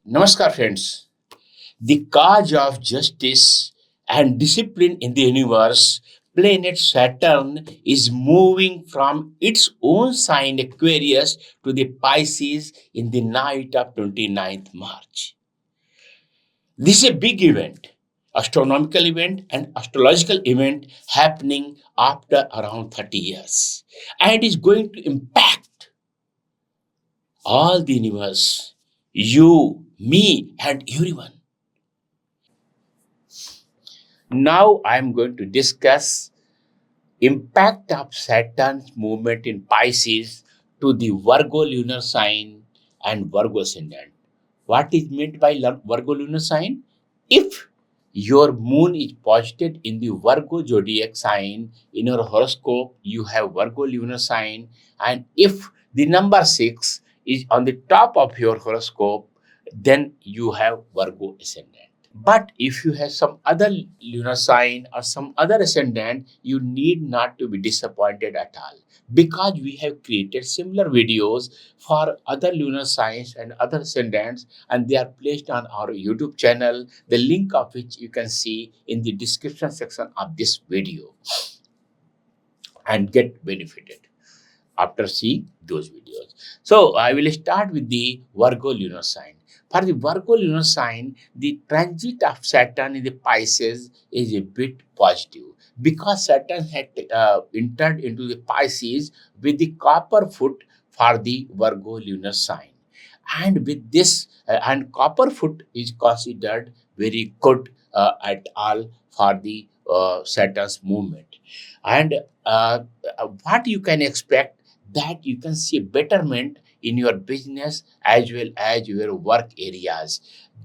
Namaskar, friends. The cause of justice and discipline in the universe, planet Saturn is moving from its own sign Aquarius to the Pisces in the night of 29th March. This is a big event, astronomical event and astrological event happening after around 30 years. And is going to impact all the universe, you, me, and everyone. Now I am going to discuss impact of Saturn's movement in Pisces to the Virgo lunar sign and Virgo ascendant. What is meant by Virgo lunar sign? If your moon is posited in the Virgo zodiac sign in your horoscope, you have Virgo lunar sign, and if the number 6 is on the top of your horoscope, then you have Virgo ascendant. But if you have some other lunar sign or some other ascendant, you need not to be disappointed at all, because we have created similar videos for other lunar signs and other ascendants, and they are placed on our YouTube channel, the link of which you can see in the description section of this video and get benefited after seeing those videos. So I will start with the Virgo lunar sign. For the Virgo lunar sign, the transit of Saturn in the Pisces is a bit positive, because Saturn had entered into the Pisces with the copper foot for the Virgo lunar sign. And with this, and copper foot is considered very good at all for the Saturn's movement. And what you can expect, that you can see betterment in your business as well as your work areas.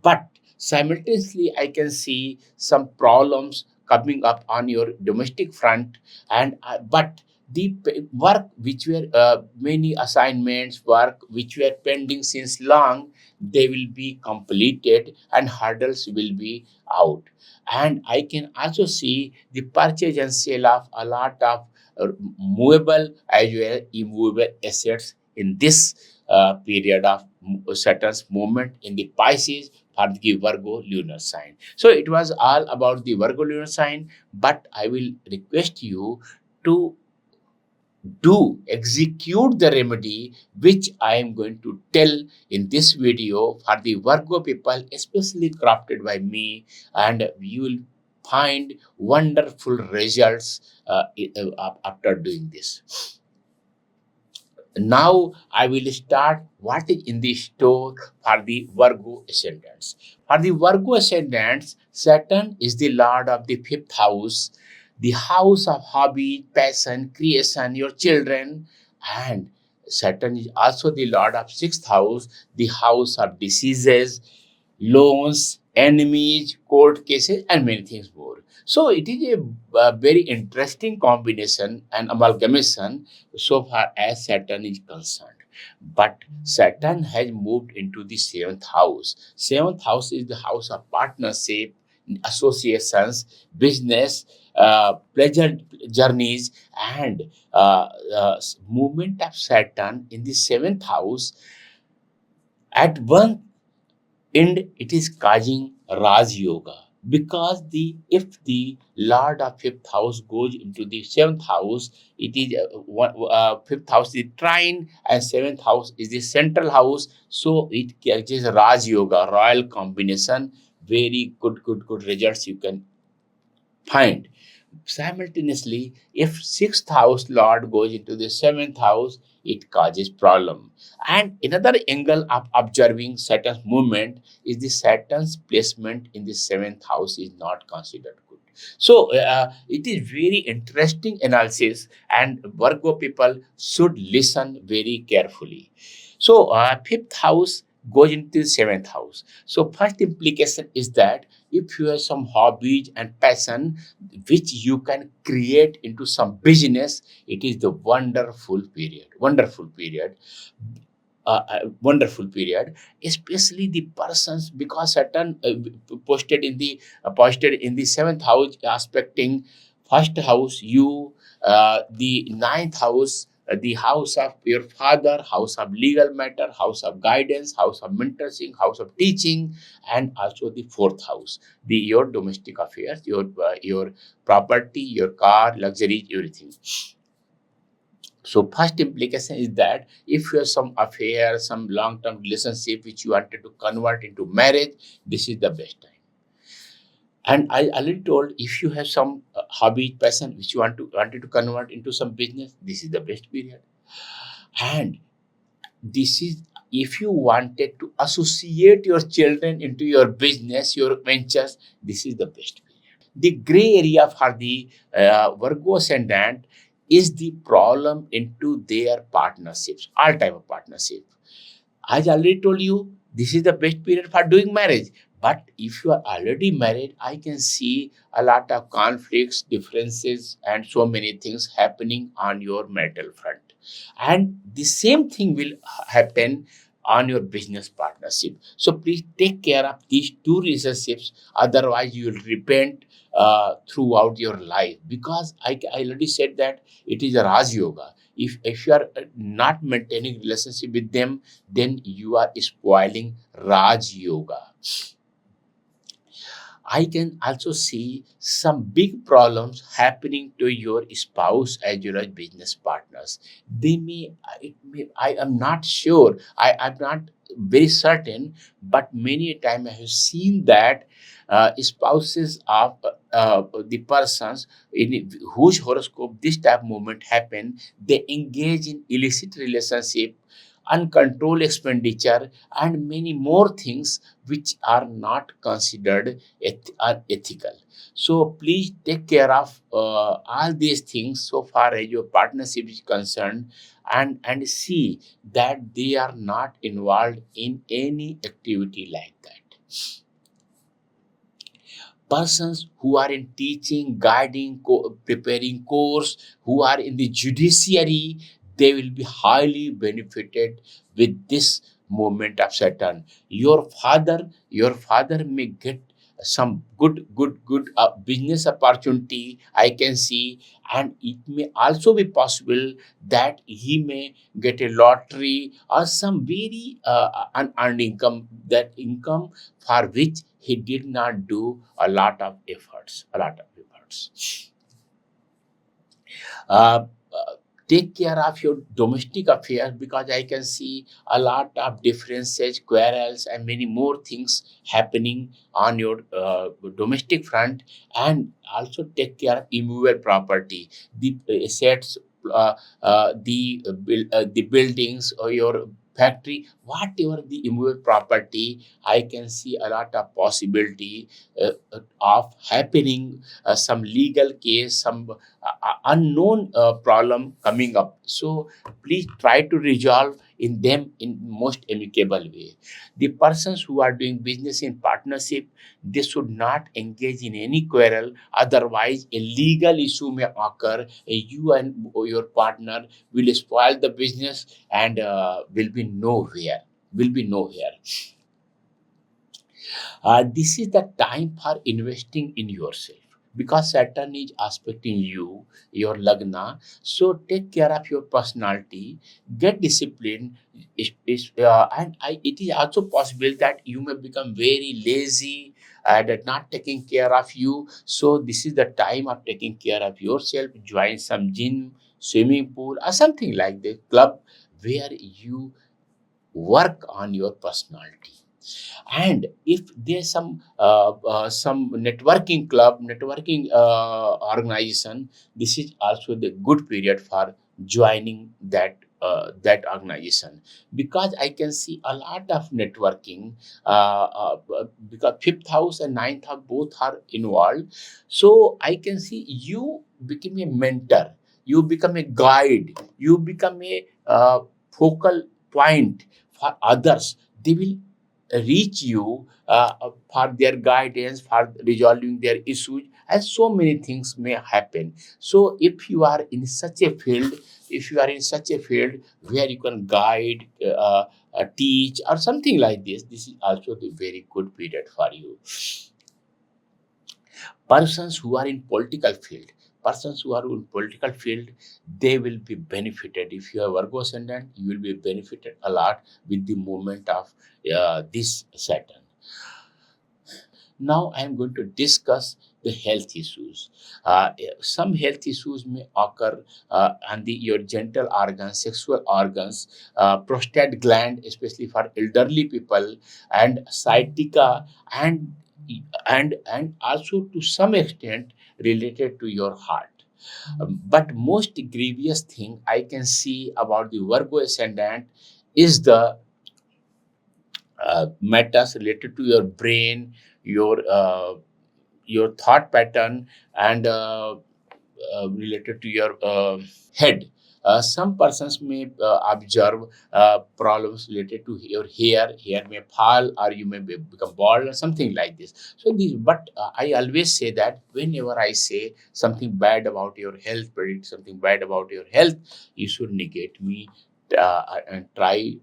But simultaneously, I can see some problems coming up on your domestic front, and but the work which were many assignments, work which were pending since long, they will be completed and hurdles will be out. And I can also see the purchase and sale of a lot of movable as well as immovable assets in this period of Saturn's movement in the Pisces for the Virgo lunar sign. So it was all about the Virgo lunar sign, but I will request you to execute the remedy which I am going to tell in this video for the Virgo people, especially crafted by me, and you will find wonderful results after doing this. Now I will start what is in the store for the Virgo ascendants. For the Virgo ascendants, Saturn is the lord of the fifth house, the house of hobby, passion, creation, your children, and Saturn is also the lord of sixth house, the house of diseases, loans, enemies, court cases, and many things more. So it is a very interesting combination and amalgamation so far as Saturn is concerned. But Saturn has moved into the seventh house. Seventh house is the house of partnership, associations, business, pleasure journeys, and movement of Saturn in the seventh house. At one end, it is causing Raj Yoga, because the if the Lord of fifth house goes into the seventh house, it is fifth house is trine and seventh house is the central house, so it catches Raj Yoga, royal combination. Very good results you can find. Simultaneously, if sixth house lord goes into the seventh house, it causes problem. And another angle of observing Saturn's movement is the Saturn's placement in the seventh house is not considered good. So it is very interesting analysis, and Virgo people should listen very carefully. So fifth house goes into the seventh house. So first implication is that if you have some hobbies and passion which you can create into some business, it is the wonderful period, especially the persons, because Saturn posted in the seventh house, aspecting first house, you, the ninth house, the house of your father, house of legal matter, house of guidance, house of mentorship, house of teaching, and also the fourth house, the your domestic affairs, your property, your car, luxury, everything. So first implication is that if you have some affair, some long-term relationship which you wanted to convert into marriage, this is the best time. And I already told, if you have some hobby, passion which you wanted to convert into some business, this is the best period. And this is, if you wanted to associate your children into your business, your ventures, this is the best period. The gray area for the Virgo ascendant is the problem into their partnerships, all type of partnership. As I already told you, this is the best period for doing marriage. But if you are already married, I can see a lot of conflicts, differences, and so many things happening on your marital front. And the same thing will happen on your business partnership. So please take care of these two relationships. Otherwise, you will repent throughout your life. Because I already said that it is a Raj Yoga. If you are not maintaining relationship with them, then you are spoiling Raj Yoga. I can also see some big problems happening to your spouse as well as business partners. I am not sure, I'm not very certain, but many a time I have seen that spouses of the persons in whose horoscope this type of movement happen, they engage in illicit relationship, uncontrolled expenditure, and many more things which are not considered unethical. So please take care of all these things so far as your partnership is concerned, and see that they are not involved in any activity like that. Persons who are in teaching, guiding, preparing course, who are in the judiciary, they will be highly benefited with this movement of Saturn. Your father may get some good business opportunity, I can see. And it may also be possible that he may get a lottery or some very unearned income, that income for which he did not do a lot of efforts. Uh, uh, Take care of your domestic affairs, because I can see a lot of differences, quarrels, and many more things happening on your domestic front. And also take care of immovable property, the assets, the buildings, or your factory, whatever the immovable property. I can see a lot of possibility of happening some legal case, some unknown problem coming up. So please try to resolve in them in most amicable way. The persons who are doing business in partnership, they should not engage in any quarrel. Otherwise, a legal issue may occur. You and your partner will spoil the business, and will be nowhere. Will be nowhere. This is the time for investing in yourself, because Saturn is aspecting you, your Lagna. So take care of your personality, get disciplined. It is also possible that you may become very lazy and not taking care of you. So this is the time of taking care of yourself. Join some gym, swimming pool, or something like the club where you work on your personality. And if there's some networking club, networking organization, this is also the good period for joining that organization. Because I can see a lot of networking, because fifth house and ninth house both are involved. So I can see you become a mentor, you become a guide, you become a focal point for others. They will reach you for their guidance, for resolving their issues, and so many things may happen. So if you are in such a field, if you are in such a field where you can guide, teach, or something like this is also the very good period for you. Persons who are in political field, persons who are in political field, they will be benefited. If you are Virgo ascendant, you will be benefited a lot with the movement of this Saturn. Now I am going to discuss the health issues. Some health issues may occur on your genital organs, sexual organs, prostate gland, especially for elderly people, and sciatica, and and also to some extent related to your heart. But most grievous thing I can see about the Virgo ascendant is the matters related to your brain, your thought pattern, and related to your head. Some persons may observe problems related to your hair. Hair may fall, or you may become bald, or something like this. So, but I always say that whenever I say something bad about your health, predict something bad about your health, you should negate me. And try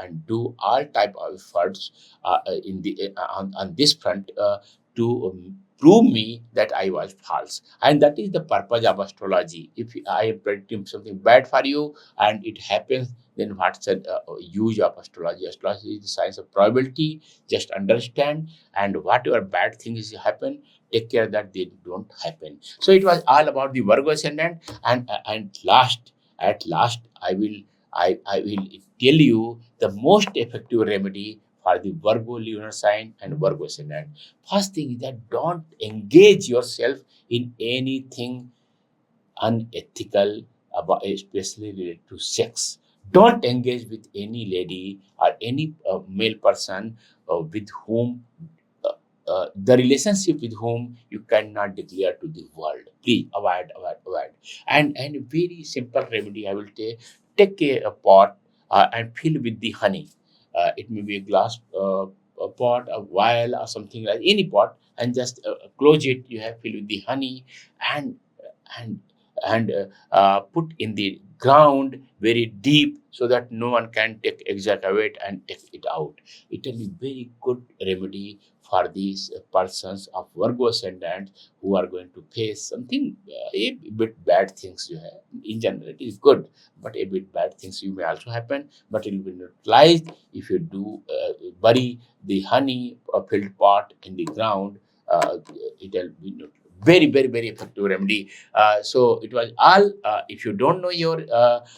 and do all type of efforts on this front to prove me that I was false. And that is the purpose of astrology. If I am predicting something bad for you and it happens, then what's the use of astrology? Astrology is the science of probability. Just understand, and whatever bad things happen, take care that they don't happen. So it was all about the Virgo ascendant, and at last, I will tell you the most effective remedy for the Virgo lunar sign and Virgo ascendant. First thing is that don't engage yourself in anything unethical, about, especially related to sex. Don't engage with any lady or any male person with whom the relationship with whom you cannot declare to the world. Please avoid. And a very simple remedy I will take a pot and fill with the honey. It may be a glass a pot, a vial, or something like any pot, and just close it. You have fill with the honey, and and and put in the ground very deep, so that no one can take excavate and take it out. It will be very good remedy for these persons of Virgo ascendant who are going to face something a bit bad things you have. In general, it is good, but a bit bad things you may also happen. But it will be neutralized if you do bury the honey filled pot in the ground. It will be very effective remedy. So it was all. If you don't know your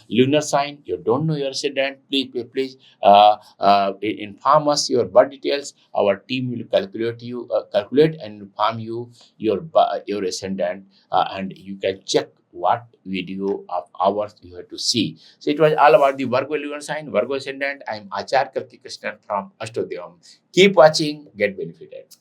lunar sign, you don't know your ascendant, please inform us your birth details. Our team will calculate and inform you your ascendant, and you can check what video of ours you have to see. So it was all about the Virgo lunar sign, Virgo ascendant. I am acharykalkikrishnan from AstroDevam. Keep watching, get benefited.